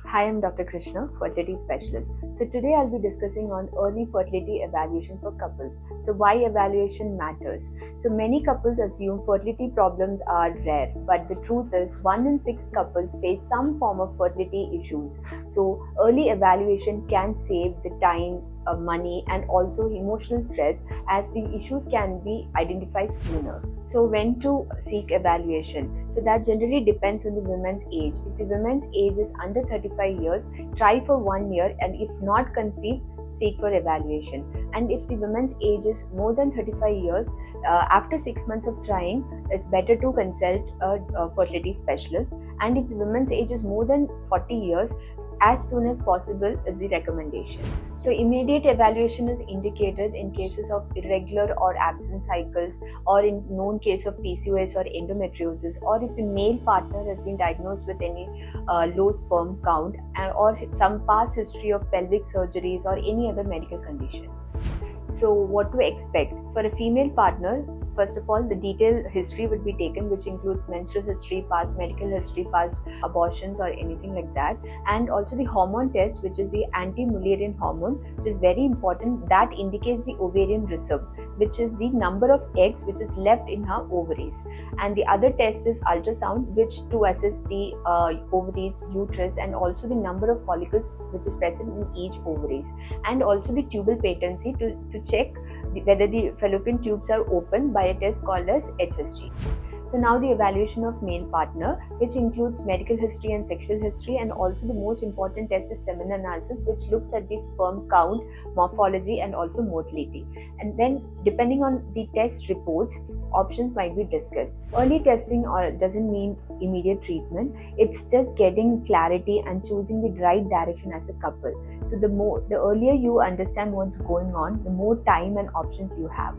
Hi, I'm Dr. Krishna, fertility specialist. So today I'll be discussing on early fertility evaluation for couples. So why evaluation matters. So many couples assume fertility problems are rare, but the truth is 1 in 6 couples face some form of fertility issues. So early evaluation can save the time, money and also emotional stress as the issues can be identified sooner. So when to seek evaluation? So that generally depends on the woman's age. If the woman's age is under 35 years, try for 1 year, and if not conceived, seek for evaluation. And if the woman's age is more than 35 years, after 6 months of trying, it's better to consult a fertility specialist. And if the woman's age is more than 40 years, as soon as possible is the recommendation. So immediate evaluation is indicated in cases of irregular or absent cycles, or in known case of PCOS or endometriosis, or if the male partner has been diagnosed with any low sperm count, or some past history of pelvic surgeries or any other medical conditions. So, what to expect? For a female partner, first of all, the detailed history would be taken, which includes menstrual history, past medical history, past abortions, or anything like that. And also the hormone test, which is the anti-Mullerian hormone, which is very important. That indicates the ovarian reserve, which is the number of eggs which is left in her ovaries. And the other test is ultrasound, which to assess the ovaries, uterus, and also the number of follicles which is present in each ovaries, and also the tubal patency to check whether the fallopian tubes are open by a test called as HSG. So now the evaluation of male partner, which includes medical history and sexual history, and also the most important test is semen analysis, which looks at the sperm count, morphology, and also motility. And then depending on the test reports, options might be discussed. Early testing or doesn't mean immediate treatment. It's just getting clarity and choosing the right direction as a couple. So the earlier you understand what's going on, the more time and options you have.